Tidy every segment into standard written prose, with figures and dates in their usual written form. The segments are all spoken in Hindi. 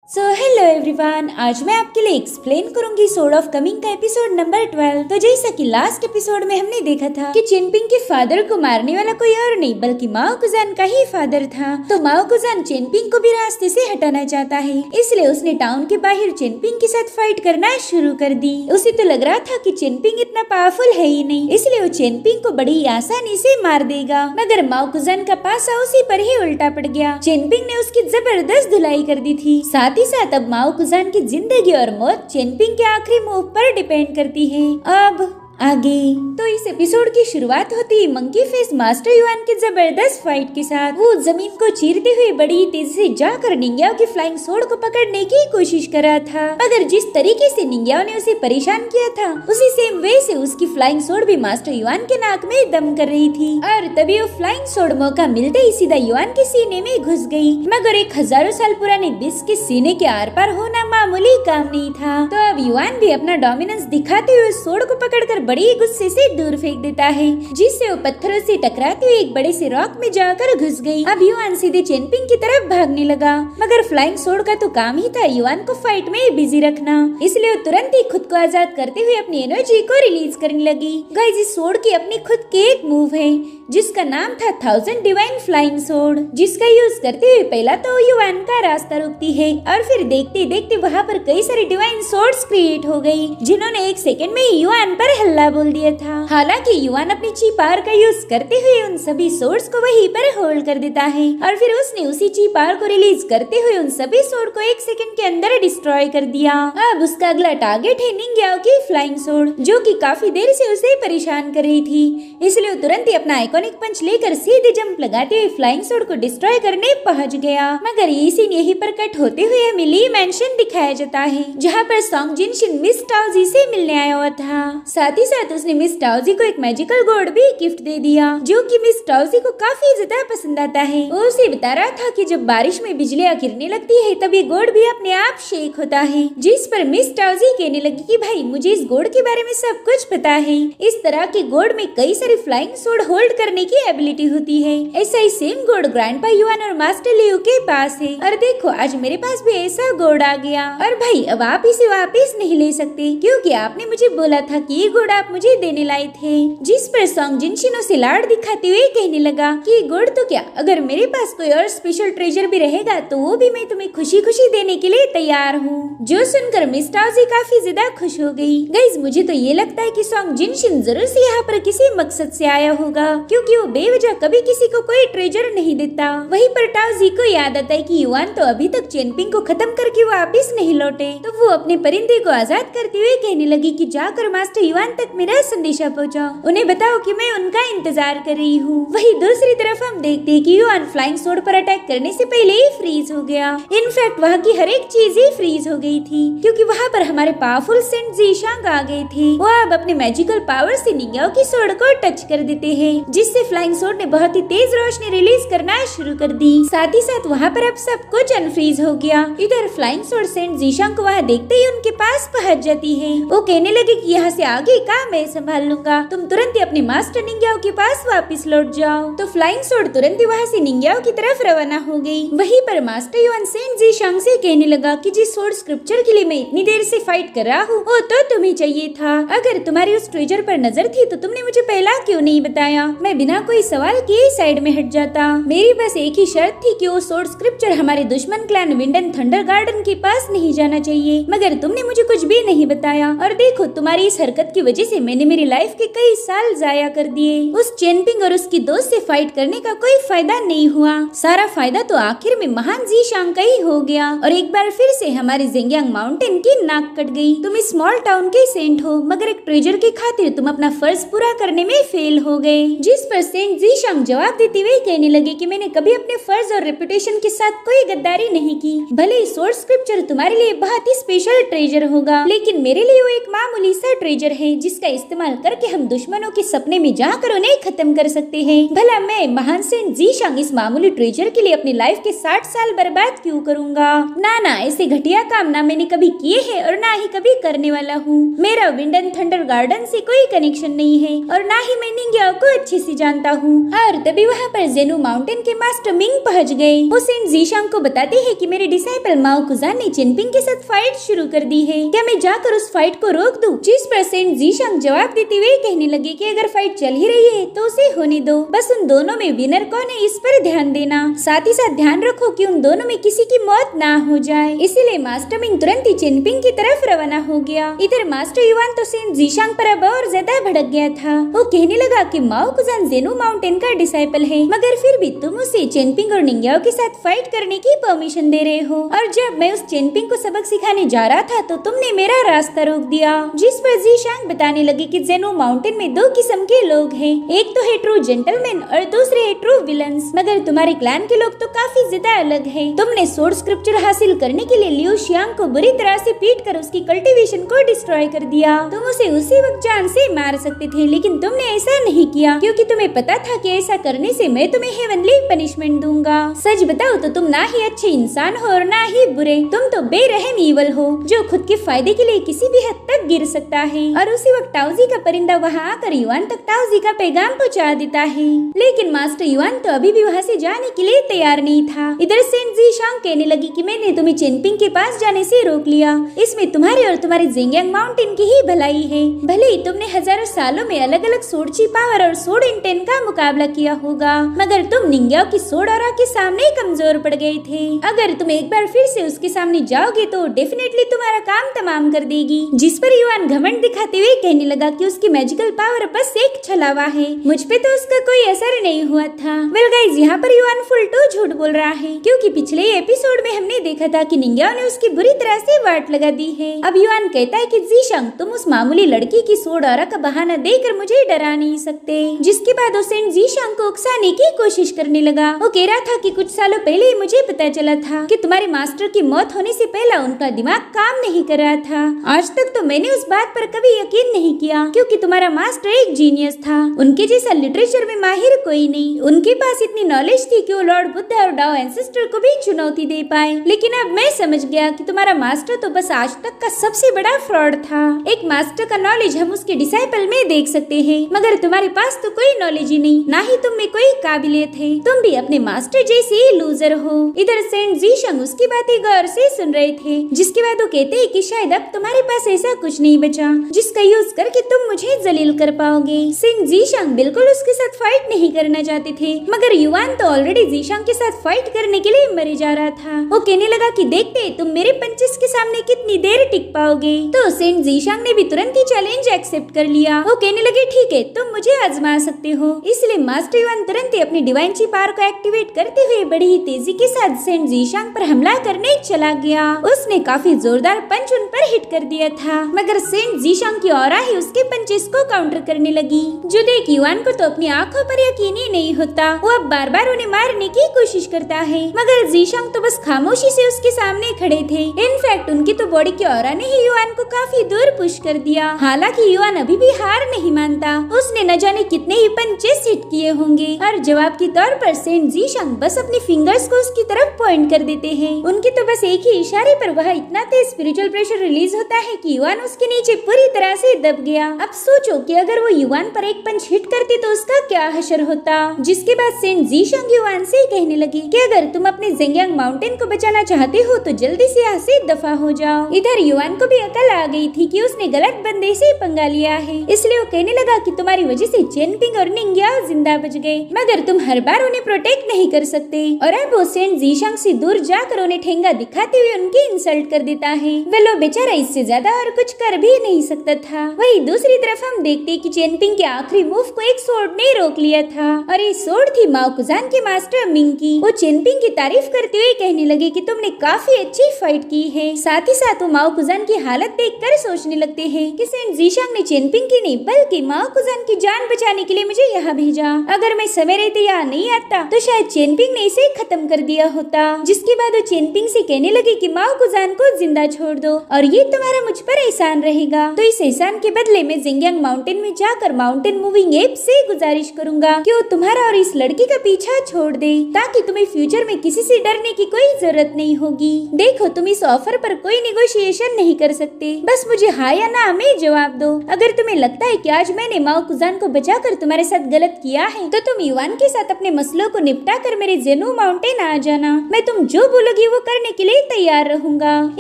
हेलो एवरीवन, आज मैं आपके लिए एक्सप्लेन करूंगी सोर्ड ऑफ कमिंग का एपिसोड नंबर 12। तो जैसा कि लास्ट एपिसोड में हमने देखा था कि चेनपिंग के फादर को मारने वाला कोई और नहीं बल्कि माओ कुजान का ही फादर था। तो माओ कुजान चेनपिंग को भी रास्ते से हटाना चाहता है, इसलिए उसने टाउन के बाहर चेनपिंग के साथ फाइट करना शुरू कर दी। उसे तो लग रहा था कि चेनपिंग इतना पावरफुल है ही नहीं, इसलिए वो चेनपिंग को बड़ी आसानी से मार देगा। मगर माओ कुजान का पासा उसी पर ही उल्टा पड़ गया। चेनपिंग ने उसकी जबरदस्त धुलाई कर दी थी। साथ ही साथ अब माओ कुजान की जिंदगी और मौत चेनपिंग के आखिरी मूव पर डिपेंड करती है। अब आगे तो इस एपिसोड की शुरुआत होती है मंकी फेस मास्टर युआन के जबरदस्त फाइट के साथ। वो जमीन को चीरते हुए बड़ी तेजी से जाकर निंग्याओ की फ्लाइंग सोर्ड को पकड़ने की कोशिश कर रहा था, मगर जिस तरीके से निंग्याओ ने उसे परेशान किया था उसी सेम वे से उसकी फ्लाइंग सोर्ड भी मास्टर युआन के नाक में दम कर रही थी। और तभी वो फ्लाइंग सोर्ड मौका मिलते ही सीधा युआन के सीने में घुस गई। मगर एक हजारों साल पुराने बिस के सीने के आर पार होना मामूली काम नहीं था। तो अब युआन भी अपना डोमिनेंस दिखाते हुए सोर्ड को पकड़कर बड़ी गुस्से से दूर फेंक देता है, जिससे वो पत्थरों से टकराते हुए एक बड़े से रॉक में जाकर घुस गई। अब युआन सीधे चेनपिंग की तरफ भागने लगा, मगर फ्लाइंग सोर्ड का तो काम ही था युआन को फाइट में बिजी रखना, इसलिए वो तुरंत ही खुद को आजाद करते हुए अपनी एनर्जी को रिलीज करने लगी। गाइस, इस सोर्ड की अपनी खुद की एक मूव है जिसका नाम था 1000 डिवाइन फ्लाइंग सोर्ड, जिसका यूज करते हुए पहला तो युआन का रास्ता रोकती है और फिर देखते देखते वहाँ पर कई सारी डिवाइन सोर्ड्स क्रिएट हो गई, जिन्होंने एक सेकंड में युआन पर हल्ला बोल दिया था। हालांकि युआन अपनी ची पावर का यूज करते हुए उन सभी सोर्ड्स को वहीं पर होल्ड कर देता है और फिर उसने उसी ची पावर को रिलीज करते हुए उन सभी सोर्ड को एक सेकंड के अंदर डिस्ट्रॉय कर दिया। अब उसका अगला टारगेट है निंग्याओ की फ्लाइंग सोर्ड, जो कि काफी देर से उसे परेशान कर रही थी, इसलिए वो तुरंत ही अपना आइकॉनिक पंच लेकर सीधे जंप लगाते हुए फ्लाइंग सोर्ड को डिस्ट्रॉय करने पहुंच गया। मगर ये सीन यहीं पर कट होते हुए हमें ली मैंशन दिखाया जाता है, जहाँ पर सॉन्ग जिनशिन मिस टाओजी से मिलने आया हुआ था। साथ ही साथ उसने मिस टाओजी को एक मैजिकल गोर्ड भी गिफ्ट दे दिया, जो कि मिस टाओजी को काफी ज्यादा पसंद आता है। वो उसे बता रहा था कि जब बारिश में बिजलियां गिरने लगती है तब ये गोर्ड भी अपने आप शेक होता है, जिस पर मिस टाओजी कहने लगी कि भाई मुझे इस गोर्ड के बारे में सब कुछ पता है। इस तरह के गोर्ड में कई सारी फ्लाइंग सोर्ड होल्ड करने की एबिलिटी होती है। ऐसा ही सेम गोर्ड ग्रैंडपा युआन और मास्टर लियू के पास है, और देखो आज मेरे पास भी ऐसा गोर्ड आ गया। और भाई अब आप इसे वापस नहीं ले सकते, क्योंकि आपने मुझे बोला था कि ये गोर्ड आप मुझे देने लाए थे। जिस पर सॉन्ग जिनशिन उसे लाड दिखाते हुए कहने लगा कि गोर्ड तो क्या, अगर मेरे पास कोई और स्पेशल ट्रेजर भी रहेगा तो वो भी मैं तुम्हें खुशी खुशी देने के लिए तैयार हूँ। जो सुनकर मिस टाओजी काफी ज्यादा खुश हो गई। गाइस, मुझे तो ये लगता है कि सॉन्ग जिनशिन जरूर से यहाँ पर किसी मकसद से आया होगा, क्योंकि वो बेवजह कभी किसी को कोई ट्रेजर नहीं देता। वहीं पर टाओजी को याद आता है कि युआन तो अभी तक चेनपिंग को खत्म करके वापस नहीं लौटे, तो वो अपने परिंदे को आजाद करते हुए कहने लगी कि जाकर मास्टर युआन तक मेरा संदेशा पहुंचाओ, उन्हें बताओ कि मैं उनका इंतजार कर रही हूँ। वहीं दूसरी तरफ हम देखते हैं कि युआन फ्लाइंग सोर्ड पर अटैक करने से पहले ही फ्रीज हो गया। इनफैक्ट वहाँ की हर एक चीज ही फ्रीज हो गई थी, क्योंकि वहाँ पर हमारे पावरफुल सेंट ज़ीशांग आ गए थे। वो अब अपने मैजिकल पावर से निंग्याओ की सोर्ड को टच कर देते हैं, जिससे फ्लाइंग सोर्ड ने बहुत ही तेज रोशनी रिलीज करना शुरू कर दी। साथ ही साथ वहाँ पर अब सब कुछ अनफ्रीज हो गया। इधर फ्लाइंग सोर्ड सेंट ज़ीशांग को वहाँ देखते ही उनके पास पहुँच जाती है। वो कहने लगे कि यहाँ से आगे का मैं संभाल लूंगा, तुम तुरंत ही अपने मास्टर निंग्याओ के पास वापस लौट जाओ। तो फ्लाइंग सोर्ड तुरंत ही वहाँ से निंग्याओ की तरफ रवाना हो गई। वहीं पर मास्टर युआन सेंट ज़ीशांग से कहने लगा कि जिस सोर्ड स्क्रिप्चर के लिए मैं इतनी देर से फाइट कर रहा हूँ वो तो तुम्हें चाहिए था। अगर तुम्हारी उस ट्रेजर पर नजर थी तो तुमने मुझे पहला क्यों नहीं बताया? मैं बिना कोई सवाल किए साइड में हट जाता। मेरी बस एक ही शर्त थी कि वो सोर्ड स्क्रिप्चर हमारे दुश्मन clan wind and thunder garden के पास नहीं जाना चाहिए, मगर तुमने मुझे कुछ भी नहीं बताया। और देखो, तुम्हारी इस हरकत की वजह से मैंने मेरी लाइफ के कई साल जाया कर दिए। उस चेनपिंग और उसकी दोस्त से फाइट करने का कोई फायदा नहीं हुआ। सारा फायदा तो आखिर में महान ज़ीशांग का ही हो गया, और एक बार फिर से हमारे ज़ेंगियांग माउंटेन की नाक कट गई। तुम इस स्मॉल टाउन के सेंट हो, मगर एक ट्रेजर के खातिर तुम अपना फर्ज पूरा करने में फेल हो गए। जिस पर सेंट ज़ीशांग जवाब देते हुए कहने लगे कि मैंने कभी अपने फर्ज और रेपुटेशन के साथ कोई गद्दारी नहीं की। भले सोर्स स्क्रिप्चर तुम्हारे लिए बहुत ही स्पेशल ट्रेजर होगा, लेकिन मेरे लिए वो एक मामूली सा ट्रेजर है जिसका इस्तेमाल करके हम दुश्मनों के सपने में जाकर उन्हें खत्म कर सकते हैं। भला मैं महान सेंट जीशांग इस मामूली ट्रेजर के लिए अपनी लाइफ के 60 साल बर्बाद क्यों करूँगा? ना, ऐसे घटिया काम ना मैंने कभी किए हैं और ना ही कभी करने वाला हूँ। मेरा विंड एंड थंडर गार्डन से कोई कनेक्शन नहीं है और ना ही मैं निंग्याओ को अच्छे से जानता हूँ। और तभी वहाँ पर जेनु माउंटेन के मास्टर मिंग पहुँच गए। वो सेंट जीशांग को बताते हैं कि मेरे डिसाइपल माओ कुजान ने चिनपिंग के साथ फाइट शुरू कर दी है, क्या मैं जाकर उस फाइट को रोक दूं? जिस पर सेंट जीशांग जवाब देते हुए कहने लगे कि अगर फाइट चल ही रही है तो उसे होने दो, बस उन दोनों में विनर कौन है इस पर ध्यान देना। साथ ही साथ ध्यान रखो कि उन दोनों में किसी की मौत ना हो जाए। इसीलिए मास्टर मिंग तुरंत ही चिनपिंग की तरफ रवाना हो गया। इधर मास्टर युआन तो सेंट जीशांग पर अब और ज्यादा भड़क गया था। वो कहने लगा कि माओ कुजान जेनु माउंटेन का डिसाइपल है, मगर फिर भी तुम उसे चिनपिंग और निंग्याओ के साथ फाइट करने की परमिशन दे रहे हो, और जब मैं उस चिनपिंग को सबक सिखाने जा रहा था तो तुमने मेरा रास्ता रोक दिया। जिस पर जीशांग बताने लगे कि जेनु माउंटेन में दो किस्म के लोग हैं, एक तो है ट्रू जेंटलमैन और दूसरे है ट्रू विलन्स, मगर तुम्हारे क्लैन के लोग तो काफी ज्यादा अलग है। तुमने सोर्ड स्क्रिप्चर हासिल करने के लिए लियू शियांग को बुरी तरह से पीट कर उसकी कल्टीवेशन को डिस्ट्रॉय कर दिया। तुम उसे उसी वक्त जान से मार सकते थे, लेकिन तुमने ऐसा नहीं किया क्योंकि तुम्हें पता था कि ऐसा करने से मैं तुम्हें हेवनली पनिशमेंट दूंगा। सच बताओ तो तुम ना ही अच्छे इंसान हो और ना ही बुरे, तुम तो बेरहम ईवल हो जो खुद के फायदे के लिए किसी भी हद तक गिर सकता है। और उसी वक्त ताओजी का परिंदा वहाँ आकर युआन तक ताओजी का पैगाम पहुँचा देता है, लेकिन मास्टर युआन तो अभी भी वहाँ से जाने के लिए तैयार नहीं था। इधर सेंट जीशांग कहने लगी कि मैंने तुम्हें चिनपिंग के पास जाने से रोक लिया, इसमें तुम्हारे और तुम्हारे जेंगयांग माउंटेन की ही भलाई है। भले ही तुमने हजारों सालों में अलग अलग सोर्डची पावर और सोर्ड इंटेन का मुकाबला किया होगा, मगर तुम निंग्याओ की सोर्ड ऑरा के सामने कमजोर पड़ गए थे। अगर तुम एक बार फिर से उसके सामने जाओगे तो डेफिनेटली तुम्हारा काम तमाम कर देगी। जिस पर युआन घमंड दिखाते हुए कहने लगा कि उसकी मैजिकल पावर बस एक छलावा है, मुझ पे तो उसका कोई असर नहीं हुआ था। वेल गाइस, यहाँ पर युआन फुल टू झूठ बोल रहा है, क्योंकि पिछले एपिसोड में हमने देखा था कि निंग्याओ ने उसकी बुरी तरह से वाट लगा दी है। अब युआन कहता है कि जीशांग तुम उस मामूली लड़की की सोर्ड ऑरा का बहाना देकर मुझे डरा नहीं सकते। जिसके बाद वो सेंट जीशांग को उकसाने की कोशिश करने लगा। वो कह रहा था कि कुछ सालों पहले ही मुझे पता चला था कि तुम्हारे मास्टर की मौत होने से पहले उनका दिमाग काम नहीं कर रहा था। आज तक तो मैंने उस बात पर कभी यकीन नहीं किया, क्योंकि तुम्हारा मास्टर एक जीनियस था, उनके जैसा लिटरेचर में माहिर कोई नहीं। उनके पास इतनी नॉलेज थी कि वो लॉर्ड बुद्धा और डाओ एंसेस्टर को भी चुनौती दे पाए। लेकिन अब मैं समझ गया कि तुम्हारा मास्टर तो बस आज तक का सबसे बड़ा फ्रॉड था। एक मास्टर का नॉलेज हम उसके डिसाइपल में देख सकते हैं, मगर तुम्हारे पास तो कोई नॉलेज ही नहीं, ना ही तुम में कोई काबिलियत है। तुम भी अपने मास्टर जैसे ही लूजर हो। इधर सेंट जीशांग उसकी बातें गौर से सुन रहे थे, जिसके बाद वो कहते हैं कि शायद अब तुम्हारे पास ऐसा कुछ नहीं बचा जिसका यूज करके तुम मुझे जलील कर पाओगे। सेंट जीशांग बिल्कुल उसके साथ फाइट नहीं करना चाहते थे, मगर युआन तो ऑलरेडी जीशांग के साथ फाइट करने के लिए मरे जा रहा था। वो कहने लगा कि देखते तुम मेरे पंचेस के सामने कितनी देर टिक पाओगे। तो सेंट जीशांग ने भी तुरंत ही चैलेंज एक्सेप्ट कर लिया। वो कहने लगे ठीक है, तुम मुझे आजमा सकते हो। इसलिए मास्टर युआन तुरंत ही अपनी डिवाइन ची पावर को एक्टिवेट करते हुए बड़ी ही तेजी के साथ सेंट जीशांग पर हमला करने चला गया। उसने काफी जोरदार पंच उन पर हिट कर दिया था, मगर सेंट जीशांग की ऑरा ही उसके पंचेस को काउंटर करने लगी। जो देख युआन को तो अपनी आंखों पर यकीन ही नहीं होता। वो अब बार बार उन्हें मारने की कोशिश करता है, मगर जीशांग तो बस खामोशी से उसके सामने खड़े थे। इनफैक्ट उनकी तो बॉडी की ऑरा ने ही युआन को काफी दूर पुश कर दिया। हालांकि युआन अभी भी हार नहीं मानता। उसने न जाने कितने ही पंचेस हिट किए होंगे, और जवाब के तौर पर सेंट जीशांग बस अपने फिंगर्स को उसकी तरफ पॉइंट कर देते हैं। उनके तो बस एक ही इशारे पर वह इतना तेज स्पिरिचुअल प्रेशर रिलीज होता है कि युआन उसके नीचे पूरी तरह से दब गया। अब सोचो कि अगर वो युआन पर एक पंच हिट करती तो उसका क्या हशर होता। जिसके बाद सेंट जीशांग युआन से कहने लगी कि अगर तुम अपने जेंगयांग माउंटेन को बचाना चाहते हो तो जल्दी से यहाँ से दफा हो जाओ। इधर युआन को भी अकल आ गई थी कि उसने गलत बंदे से पंगा लिया है, इसलिए वो कहने लगा कि तुम्हारी वजह से चिनपिंग और निंग्याओ जिंदा बच गए, मगर तुम हर बार उन्हें प्रोटेक्ट नहीं कर सकते। और अब वो सेंट जीशांग से दूर जाकर उन्हें ठेंगा दिखाते हुए उनकी इंसल्ट कर देता है। वेलो बेचारा इससे ज्यादा और कुछ कर भी नहीं सकता था। वही दूसरी तरफ हम देखते कि चिनपिंग के आखिरी मूव को एक सोर्ड ने रोक लिया था, और ये सोर्ड थी माओ कुजान के मास्टर मिंग की। वो चिनपिंग की तारीफ करते हुए कहने लगे कि तुमने काफी अच्छी फाइट की है। साथ ही साथ वो माओ कुजान की हालत देखकर सोचने लगते हैं कि सेंट जीशांग ने चिनपिंग की नहीं बल्कि माओ कुजान की जान बचाने के लिए मुझे यहाँ भेजा। अगर मैं समय रहते यहाँ नहीं आता तो शायद चिनपिंग ने इसे खत्म कर दिया होता। जिसके बाद वो चिनपिंग से कहने लगे कि माओ कुजान को जिंदा छोड़ दो, और ये ये तुम्हारा मुझ पर एहसान रहेगा। तो इस एहसान के बदले मैं जिंगयांग माउंटेन में जाकर माउंटेन मूविंग एप से गुजारिश करूंगा कि वो तुम्हारा और इस लड़की का पीछा छोड़ दे, ताकि तुम्हें फ्यूचर में किसी से डरने की कोई जरूरत नहीं होगी। देखो, तुम इस ऑफर पर कोई निगोशिएशन नहीं कर सकते, बस मुझे हाँ या ना में जवाब दो। अगर तुम्हें लगता है कि आज मैंने माओ कुजान को बचाकर तुम्हारे साथ गलत किया है, तो तुम युवान के साथ अपने मसलों को निपटा कर मेरे जेनु माउंटेन आ जाना। मैं तुम जो बोलोगी वो करने के लिए तैयार रहूंगा।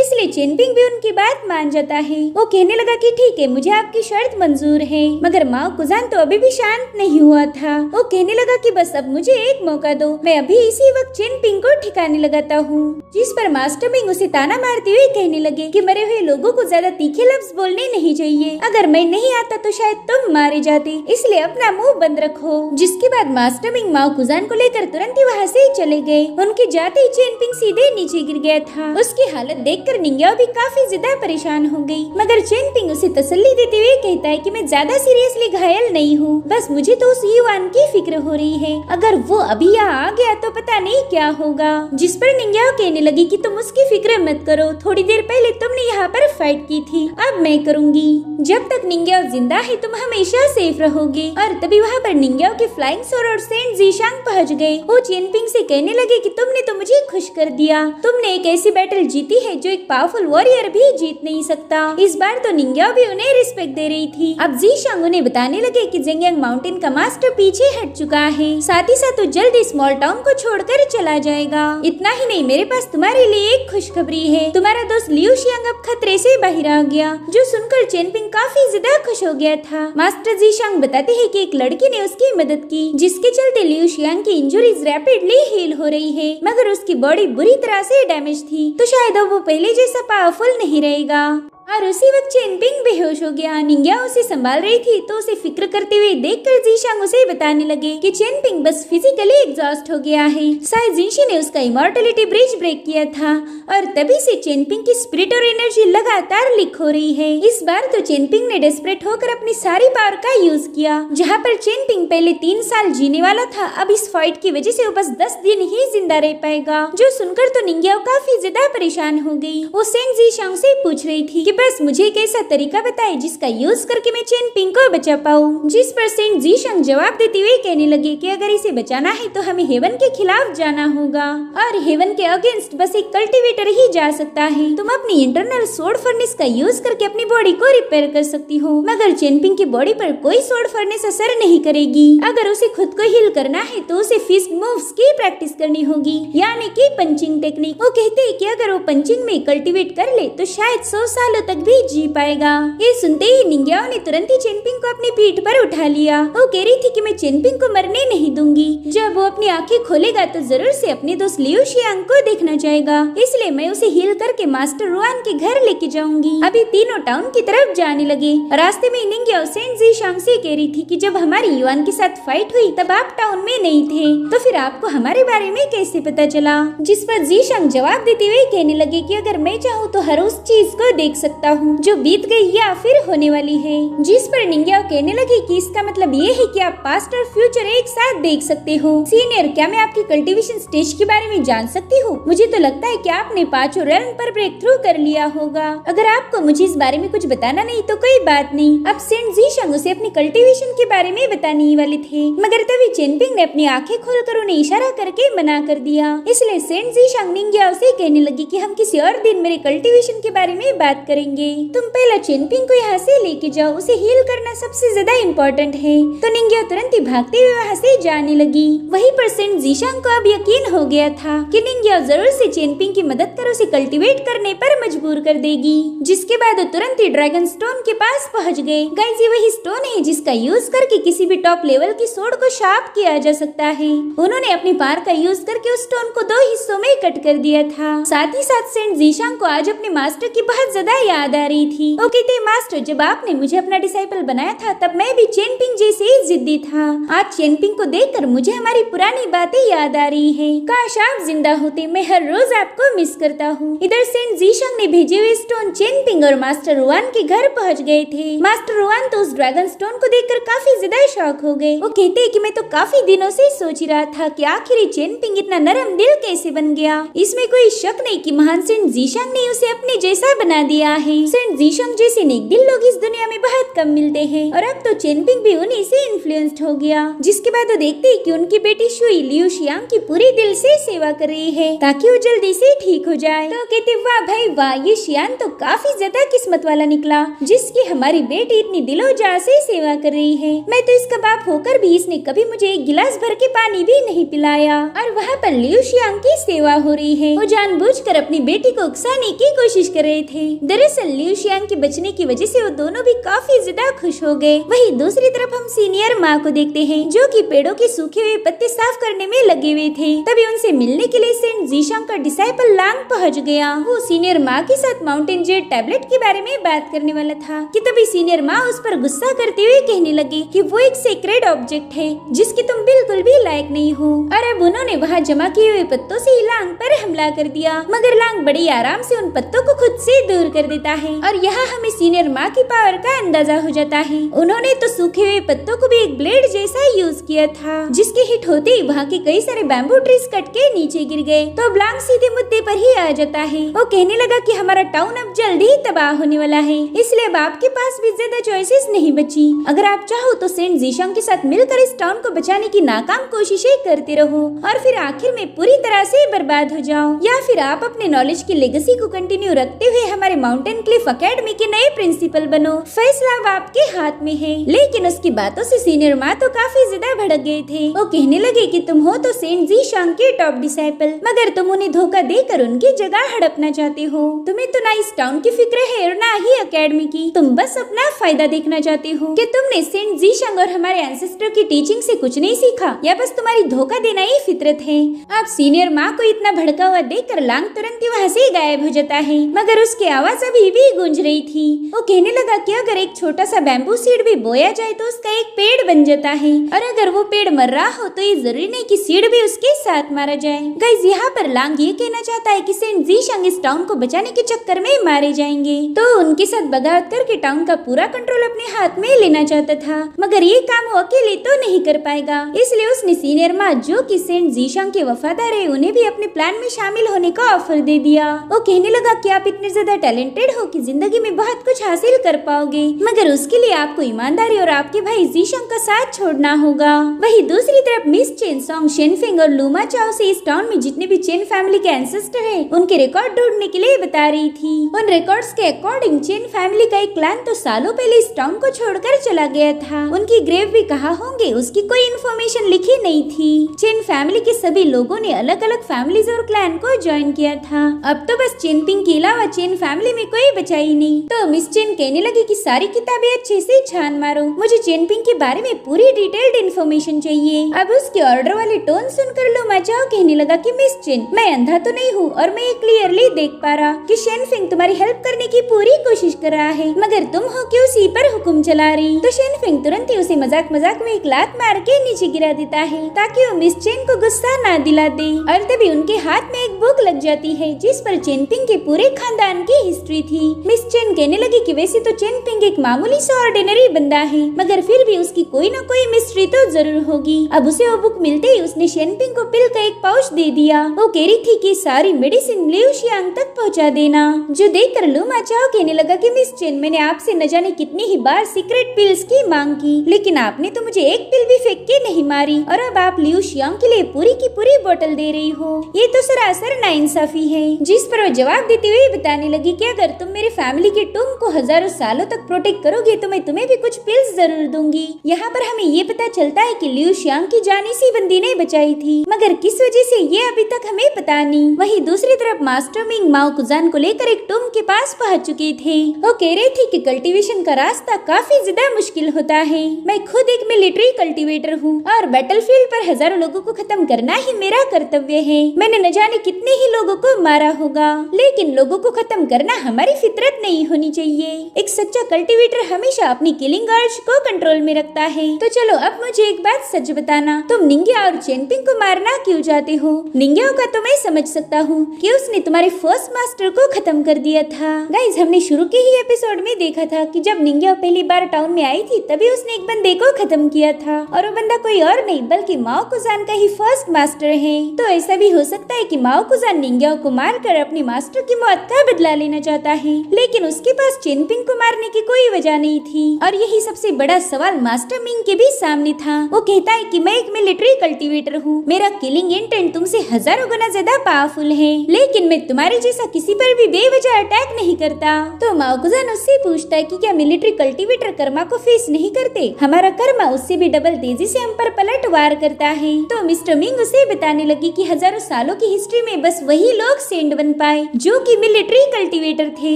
इसलिए चेनपिंग भी उनकी बात मान जाता है। वो कहने लगा कि ठीक है, मुझे आपकी शर्त मंजूर है। मगर माओ कुजान तो अभी भी शांत नहीं हुआ था। वो कहने लगा कि बस अब मुझे एक मौका दो, मैं अभी इसी वक्त चेनपिंग को ठिकाने लगाता हूँ। जिस पर मास्टर मिंग उसे ताना मारते हुए कहने लगे कि मरे हुए लोगों को ज्यादा तीखे लफ्ज बोलने नहीं चाहिए। अगर मैं नहीं आता तो शायद तुम मारे जाते, इसलिए अपना मुंह बंद रखो। जिसके बाद मास्टर मिंग माओ कुजान को लेकर तुरंत ही वहाँ से चले गए। उनके जाते ही चेनपिंग सीधे नीचे गिर गया था। उसकी हालत देखकर निंग्याओ भी काफी ज्यादा परेशान हो गई, मगर चेनपिंग उसे तसल्ली देते हुए कहता है कि मैं ज्यादा सीरियसली घायल नहीं हूँ, बस मुझे तो उस युवान की फिक्र हो रही है। अगर वो अभी यहाँ आ गया तो पता नहीं क्या होगा। जिस पर निंग्याओ कहने लगी कि तुम उसकी फिक्र मत करो, थोड़ी देर पहले तुमने यहाँ पर फाइट की थी, अब मैं करूँगी। जब तक निंग्याओ जिंदा है तुम हमेशा सेफ रहोगे। और तभी वहाँ पर निंग्याओ के फ्लाइंग सोर और सेंट जीशांग पहुँच गए। वो चेनपिंग से कहने लगे कि तुमने तो मुझे खुश कर दिया, तुमने एक ऐसी बैटल जीती है जो एक पावरफुल वॉरियर भी जीत नहीं सकता। इस बार तो निंग्याओ भी उन्हें रिस्पेक्ट दे रही थी। अब जीशांग उन्हें बताने लगे कि जिंगयांग माउंटेन का मास्टर पीछे हट चुका है, साथ ही साथ वो जल्दी स्मॉल टाउन को छोड़कर चला जाएगा। इतना ही नहीं, मेरे पास तुम्हारे लिए एक खुशखबरी है, तुम्हारा दोस्त लियू शियांग अब खतरे से बाहर आ गया। जो सुनकर चेनपिंग काफी ज्यादा खुश हो गया था। मास्टर जीशांग बताते हैं कि एक लड़की ने उसकी मदद की, जिसके चलते लियू शियांग की इंजरीज रैपिडली हील हो रही है, मगर उसकी बॉडी बुरी तरह से डैमेज थी, तो शायद वो पहले जैसा पावरफुल नहीं रहेगा। और उसी वक्त चेनपिंग बेहोश हो गया। निंग्याओ उसे संभाल रही थी, तो उसे फिक्र करते हुए देखकर जीशांग उसे बताने लगे कि चेनपिंग बस फिजिकली एग्जॉस्ट हो गया है, शायद जिनशी ने उसका इमॉर्टलिटी ब्रिज ब्रेक किया था, और तभी से चेनपिंग की स्पिरिट और एनर्जी लगातार लीक हो रही है। इस बार तो चेनपिंग ने डेस्परेट होकर अपनी सारी पावर का यूज किया। जहाँ पर चेनपिंग पहले 3 साल जीने वाला था, अब इस फाइट की वजह से वो बस 10 दिन ही जिंदा रह पाएगा। जो सुनकर तो निंग्याओ काफी ज्यादा परेशान हो गई। वो सेंट जीशांग से पूछ रही थी कि बस मुझे एक ऐसा तरीका बताए जिसका यूज करके मैं चेनपिंग को बचा पाऊँ। जिस पर सेंट जीशांग जवाब देते हुए कहने लगे कि अगर इसे बचाना है तो हमें हेवन के खिलाफ जाना होगा, और हेवन के अगेंस्ट बस एक कल्टीवेटर ही जा सकता है। तुम अपनी इंटरनल सोड फर्नेस का यूज करके अपनी बॉडी को रिपेयर कर सकती हो, मगर चेनपिंग की बॉडी पर कोई सोड फर्नेस असर नहीं करेगी। अगर उसे खुद को हील करना है तो उसे फिस्ट मूव्स की प्रैक्टिस करनी होगी, यानी कि पंचिंग टेक्निक। वो कहते हैं कि अगर वो पंचिंग में कल्टीवेट कर ले तो शायद 100 सालों तक भी जी पाएगा। ये सुनते ही निंग्याओ ने तुरंत ही चेनपिंग को अपनी पीठ पर उठा लिया। वो कह रही थी कि मैं चेनपिंग को मरने नहीं दूंगी। जब वो अपनी आंखें खोलेगा तो जरूर से अपने दोस्त लियू शियांग को देखना चाहेगा, इसलिए मैं उसे हील करके मास्टर रुआन के घर लेके जाऊंगी। अभी तीनों टाउन की तरफ जाने लगे। रास्ते में निंग्याओ सेंट जीशांग से कह रही थी कि जब हमारी युआन के साथ फाइट हुई तब आप टाउन में नहीं थे, तो फिर आपको हमारे बारे में कैसे पता चला? जिस पर जीशांग जवाब देते हुए कहने लगे कि अगर मैं चाहूँ तो हर उस चीज को देख सकता हूँ जो बीत गई या फिर होने वाली है। जिस पर निंग्याओ कहने लगी कि इसका मतलब ये है कि आप पास्ट और फ्यूचर एक साथ देख सकते हो। सीनियर, क्या मैं आपकी कल्टीवेशन स्टेज के बारे में जान सकती हूँ? मुझे तो लगता है कि आपने 5 रेल्म पर ब्रेक थ्रू कर लिया होगा। अगर आपको मुझे इस बारे में कुछ बताना नहीं तो कोई बात नहीं। अब सेंट जीशांग उसे अपनी कल्टीवेशन के बारे में बताने ही वाले थे, मगर तभी चेनपिंग ने अपनी आंखें खोलकर उन्हें इशारा करके मना कर दिया। इसलिए सेंट जीशांग निंग्याओ से कहने लगी कि हम किसी और दिन मेरे कल्टीवेशन के बारे में बात करेंगे। तुम पहले चेनपिंग को यहाँ से लेके जाओ, उसे हील करना सबसे ज्यादा इम्पोर्टेंट है। तो निंग्याओ तुरंत ही भागते हुए वहाँ से जाने लगी। वहीं पर सेंट जीशांग को अब यकीन हो गया था कि निंग्याओ जरूर से चेनपिंग की मदद कर उसे कल्टीवेट करने पर मजबूर कर देगी। जिसके बाद वो तुरंत ही ड्रैगन स्टोन के पास पहुँच गए। गाइस, ये वही स्टोन है जिसका यूज करके किसी भी टॉप लेवल की सोड को शार्प किया जा सकता है। उन्होंने अपनी पावर का यूज करके उस स्टोन को 2 हिस्सों में कट कर दिया था। साथ ही साथ सेंट जीशांग को आज अपने मास्टर की बहुत ज्यादा याद आ रही थी। वो कहते, मास्टर, जब आपने मुझे अपना डिसाइपल बनाया था तब मैं भी चेनपिंग जैसे ही जिद्दी था। आज चेनपिंग को देखकर मुझे हमारी पुरानी बातें याद आ रही है। काश आप जिंदा होते, मैं हर रोज आपको मिस करता हूँ। इधर सेंट जीशांग ने भेजे हुए स्टोन चेनपिंग और मास्टर रुआन के घर पहुँच गए थे। मास्टर रुआन तो उस ड्रैगन स्टोन को देखकर काफी ज्यादा शॉक हो गए। वो कहते हैं कि मैं तो काफी दिनों से सोच रहा था कि आखिर चेनपिंग इतना नरम दिल कैसे बन गया। इसमें कोई शक नहीं कि महान सेंट जीशांग ने उसे अपने जैसा बना दिया है। सेंट जीशंग जैसे नेकदिल लोग इस दुनिया में बहुत कम मिलते हैं और अब तो चेनपिंग भी उन्हीं से इन्फ्लुएंस्ड हो गया। जिसके बाद वो देखते हैं कि उनकी बेटी शुई लियू शियांग की पूरी दिल से सेवा कर रही है ताकि वो जल्दी से ठीक हो जाए। तो कहते वाह भाई वाह, ये शियान तो काफी ज्यादा किस्मत वाला निकला जिसकी हमारी बेटी इतनी दिलो जान से सेवा कर रही है। मैं तो इसका बाप होकर भी इसने कभी मुझे एक गिलास भर के पानी भी नहीं पिलाया और वहाँ पर लियू शियांग की सेवा हो रही है। वो जानबूझकर अपनी बेटी को उकसाने की कोशिश कर रहे थे। दरअसल लियू शियांग के बचने की वजह से वो दोनों भी काफी ज्यादा खुश हो गए। वहीं दूसरी तरफ हम सीनियर माँ को देखते हैं जो कि पेड़ों के सूखे हुए पत्ते साफ करने में लगे हुए थे। तभी उनसे मिलने के लिए सेंट जीशंग का डिसाइपल लांग पहुँच गया। वो सीनियर माँ के साथ माउंटेन जेड टैबलेट के बारे में बात करने वाला था कि तभी सीनियर माँ उस पर गुस्सा करते हुए कहने लगी कि वो एक सेक्रेड ऑब्जेक्ट है जिसकी तुम बिल्कुल भी लायक नहीं हो। और अब उन्होंने वहाँ जमा किए हुए पत्तों से लांग पर हमला कर दिया, मगर लांग बड़ी आराम से उन पत्तों को खुद से दूर कर देता है। और यहाँ हमें सीनियर माँ की पावर का अंदाजा हो जाता है। उन्होंने तो सूखे हुए पत्तों को भी एक ब्लेड जैसा यूज किया था जिसके हिट होते ही वहाँ के कई सारे बैम्बू ट्रीज कट के नीचे गिर गए। तो लांग सीधे मुद्दे पर ही आ जाता है। वो कहने लगा कि हमारा टाउन अब जल्दी ही तबाह होने वाला है, इसलिए अब आपके पास भी ज्यादा चॉइसेस नहीं बची। अगर आप चाहो तो सेंट जीशंग के साथ मिलकर इस टाउन को बचाने की नाकाम कोशिशें करते रहो और फिर आखिर में पूरी तरह से बर्बाद हो जाओ, या फिर आप अपने नॉलेज की लेगेसी को कंटिन्यू रखते हुए हमारे माउंटेन क्लिफ एकेडमी के नए प्रिंसिपल बनो। फैसला अब आपके हाथ में है। लेकिन उसकी बातों से सीनियर माँ तो काफी ज्यादा भड़क गए थे। वो कहने लगे कि तुम हो तो सेंट जीशंग के टॉप डिसाइपल, मगर तुम उन्हें धोखा देकर उनकी जगह हड़पना चाहते हो। तुम्हें तो ना इस टाउन की फिक्र है और ना ही एकेडमी की, तुम बस अपना फायदा देखना चाहते हो। कि तुमने सेंट जीशंग और हमारे एंसेस्टर की टीचिंग से कुछ नहीं सीखा या बस तुम्हारी धोखा देना ही फितरत है। अब सीनियर माँ को इतना भड़का हुआ देखकर लांग तुरंत ही वहाँ से गायब हो जाता है, मगर उसकी आवाज अभी भी गूंज रही थी। वो कहने लगा कि अगर एक छोटा सा बैम्बू सीड भी बोया जाए तो उसका एक पेड़ बन जाता है, और अगर वो पेड़ मर रहा हो तो ये जरूरी नहीं कि सीड भी उसके साथ मारा जाए। गाइस, यहाँ पर लांग ये कहना चाहता है कि सेंट जीशंग इस टाउन को बचाने के चक्कर में मारे जाएंगे, तो उनके साथ बगावत करके टाउन का पूरा कंट्रोल अपने हाथ में लेना चाहता था, मगर ये काम वो अकेले तो नहीं कर पाएगा। इसलिए उसने सीनियर माँ जो कि सेंट जीशंग के वफादार है उन्हें भी अपने प्लान में शामिल होने का ऑफर दे दिया। वो कहने लगा कि आप इतने ज्यादा टैलेंटेड हो कि जिंदगी में बहुत कुछ हासिल कर पाओगे, मगर उसके लिए आपको ईमानदारी और आपके भाई जीशंग का साथ छोड़ना होगा। वही दूसरी तरफ मिस चेन सोंग शेनफिंग और लूमा चाओ से इस टाउन में जितने भी चेन फैमिली के एंसेस्टर है उनके रिकॉर्ड ढूंढने के लिए बता रही थी। उन रिकॉर्ड्स के अकॉर्डिंग चेन फैमिली का एक क्लैन तो सालों पहले इस टाउन को छोड़कर चला गया था। उनकी ग्रेव भी कहाँ होंगे उसकी कोई इन्फॉर्मेशन लिखी नहीं थी। चेन फैमिली के सभी लोगों ने अलग अलग फैमिलीज और क्लैन को ज्वाइन किया था। अब तो बस चेनपिंग के अलावा चेन फैमिली में कोई बचा ही नहीं। तो मिस चेन कहने लगी कि सारी किताबें अच्छे से छान मारो, मुझे चेनपिंग के बारे में पूरी डिटेल्ड इन्फॉर्मेशन चाहिए। अब उसके ऑर्डर वाले टोन सुनकर लूमा चाओ कहने लगा कि मिस चेन, मैं अंधा तो नहीं हूँ और मैं ये क्लियरली देख पा रहा कि शेनफिंग तुम्हारी हेल्प करने की पूरी कोशिश कर रहा है, मगर तुम हो कि उसी पर हुक्म चला रही। तो शेनफिंग तुरंत ही उसे मजाक मजाक में एक लात मार के नीचे गिरा देता है ताकि वो मिस चेन को गुस्सा ना दिला दे। और तभी उनके हाथ में एक बुक लग जाती है जिस पर चेनपिंग के पूरे खानदान की हिस्ट्री थी। मिस चेन कहने लगी कि वैसे तो चेनपिंग एक मामूली सा ऑर्डिनरी बंदा है, मगर फिर भी उसकी कोई न कोई मिस्ट्री तो जरूर होगी। अब उसे वो बुक मिलते ही उसने शेनपिंग को पिल का एक पाउच दे दिया। वो कह रही थी कि सारी मेडिसिन लियू शियांग तक पहुंचा देना, जो देखकर लूमा चाओ कहने लगा कि मिस चेन, मैंने आपसे न जाने कितनी ही बार सीक्रेट पिल्स की मांग की, लेकिन आपने तो मुझे एक पिल भी फेंक के नहीं मारी, और अब आप लियू शियांग के लिए पूरी की पूरी बोतल दे रही हो। ये तो सरासर नाइंसाफी है। जिस पर वो जवाब देते हुए बताने लगी कि अगर तुम मेरे फैमिली के टूम को हजारों सालों तक प्रोटेक्ट करोगे तो मैं तुम्हें भी कुछ पिल्स जरूर दूंगी। यहाँ पर हमें ये पता चलता है कि लियू शियांग की जान इसी बंदी ने बचाई थी, मगर किस वजह से ये अभी तक हमें पता नहीं। वहीं दूसरी तरफ मास्टर मिंग माओ कुजान को लेकर एक टूम के पास पहुंच चुके थे। वो कह रहे थे कि कल्टीवेशन का रास्ता काफी ज्यादा मुश्किल होता है। मैं खुद एक मिलिट्री कल्टीवेटर हूँ और बैटलफील्ड पर हजारों लोगों को खत्म करना ही मेरा कर्तव्य है। मैंने न जाने कितने ही लोगों को मारा होगा, लेकिन लोगों को खत्म करना हमारी फितरत नहीं होनी चाहिए। एक सच्चा कल्टीवेटर हमेशा अपनी किलिंग अर्ज को कंट्रोल में रखता है। तो चलो अब मुझे एक बात सच बताना, तुम निंग्या और चेनपिंग को मारना क्यों चाहते हो? निंग्या का तो मैं समझ सकता हूँ कि उसने तुम्हारे फर्स्ट मास्टर को खत्म कर दिया था। गाइस, हमने शुरू के ही एपिसोड में देखा था कि जब निंग्या पहली बार टाउन में आई थी तभी उसने एक बंदे को खत्म किया था, और वो बंदा कोई और नहीं बल्कि माओ कुजान का ही फर्स्ट मास्टर है। तो ऐसा भी हो सकता है कि माओ कुजान निंग्या को मारकर अपने मास्टर की मौत का बदला लेना चाहता जाता है, लेकिन उसके पास चेनपिंग को मारने की कोई वजह नहीं थी। और यही सबसे बड़ा सवाल मास्टर मिंग के भी सामने था। वो कहता है कि मैं एक मिलिट्री कल्टीवेटर हूँ, मेरा किलिंग इंटेंट तुमसे हजारों गुना ज्यादा पावरफुल है, लेकिन मैं तुम्हारे जैसा किसी पर भी बेवजह अटैक नहीं करता। तो माओकुजान उससे पूछता है कि क्या मिलिट्री कल्टीवेटर कर्मा को फेस नहीं करते? हमारा कर्मा उससे भी डबल तेजी से हम पर पलटवार करता है। तो मिस्टर मिंग उसे बताने लगी कि हजारों सालों की हिस्ट्री में बस वही लोग सेंट बन पाए जो कि मिलिट्री कल्टीवेटर थे,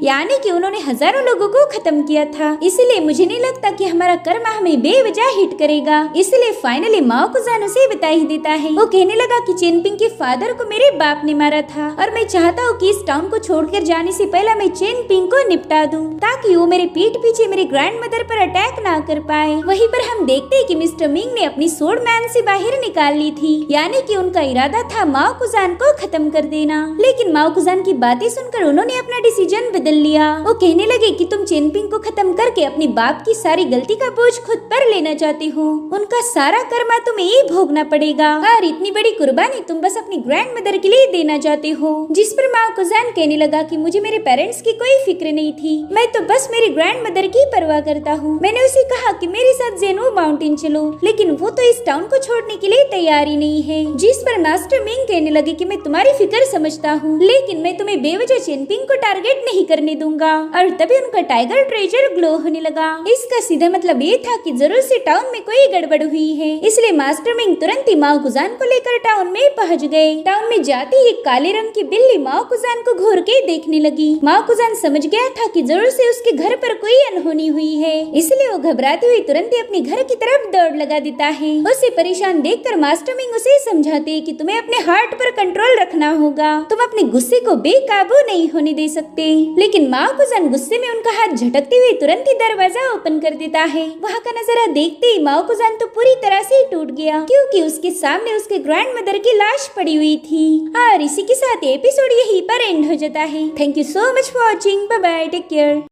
यानी कि उन्होंने हजारों लोगों को खत्म किया था। इसलिए मुझे नहीं लगता कि हमारा कर्मा हमें बेवजह हिट करेगा। इसलिए फाइनली माओकुजान उसे बता ही देता है। वो कहने लगा कि चेनपिंग के फादर को मेरे बाप ने मारा था और मैं चाहता हूँ कि इस टाउन को छोड़कर जाने से पहले मैं चेनपिंग को निपटा दूं, ताकि वो मेरे पीठ पीछे मेरी ग्रैंड मदर पर अटैक ना कर पाए। वहीं पर हम देखते हैं कि मिस्टर मिंग ने अपनी सोर्ड मैन से बाहर निकाल ली थी, यानी कि उनका इरादा था माओकुजान को खत्म कर देना। लेकिन माओकुजान की बातें सुनकर उन्होंने अपना डिसीजन बदल लिया। वो कहने लगे कि तुम चेनपिंग को खत्म करके अपने बाप की सारी गलती का बोझ खुद पर लेना चाहते हो, उनका सारा कर्मा तुम्हें ही भोगना पड़ेगा और इतनी बड़ी कुर्बानी तुम बस अपनी ग्रैंड मदर के लिए देना चाहते हो। जिस पर माओकुजान कहने लगा कि मुझे मेरे पेरेंट्स की कोई फिक्र नहीं थी, मैं तो बस मेरी ग्रैंड मदर की परवाह करता हूँ। मैंने उसे कहा कि मेरे साथ जेनो माउंटेन चलो, लेकिन वो तो इस टाउन को छोड़ने के लिए तैयार ही नहीं है। जिस पर मास्टर मिंग कहने लगे कि मैं तुम्हारी फिक्र समझता हूँ, लेकिन मैं तुम्हें बेवजह चेनपिंग को टारगेट नहीं करने दूंगा। और तभी उनका टाइगर ट्रेजर ग्लो होने लगा। इसका सीधा मतलब ये था कि जरूर से टाउन में कोई गड़बड़ हुई है। इसलिए मास्टर मिंग तुरंत ही माओकुजान को लेकर टाउन में पहुंच गए। टाउन में जाते ही एक काले रंग की बिल्ली माओकुजान को घूर के देखने लगी। माओकुजान समझ गया था कि जरूर से उसके घर पर कोई अनहोनी हुई है, इसलिए वो घबराती हुई तुरंत ही अपने घर की तरफ दौड़ लगा देता है। उसे परेशान देखकर मास्टर मिंग उसे समझाते हैं कि तुम्हें अपने हार्ट पर कंट्रोल रखना होगा, तुम अपने गुस्से को बेकाबू नहीं होने दे सकते। लेकिन माओकुजान गुस्से में उनका हाथ झटकते हुए तुरंत ही दरवाजा ओपन कर देता है। वहाँ का नजारा देखते ही माओकुजान तो पूरी तरह से टूट गया, क्योंकि उसके सामने उसके ग्रैंड मदर की लाश पड़ी हुई थी। और इसी के साथ एपिसोड यहीं पर एंड हो जाता है। Thank you so much for watching. Bye bye, take care.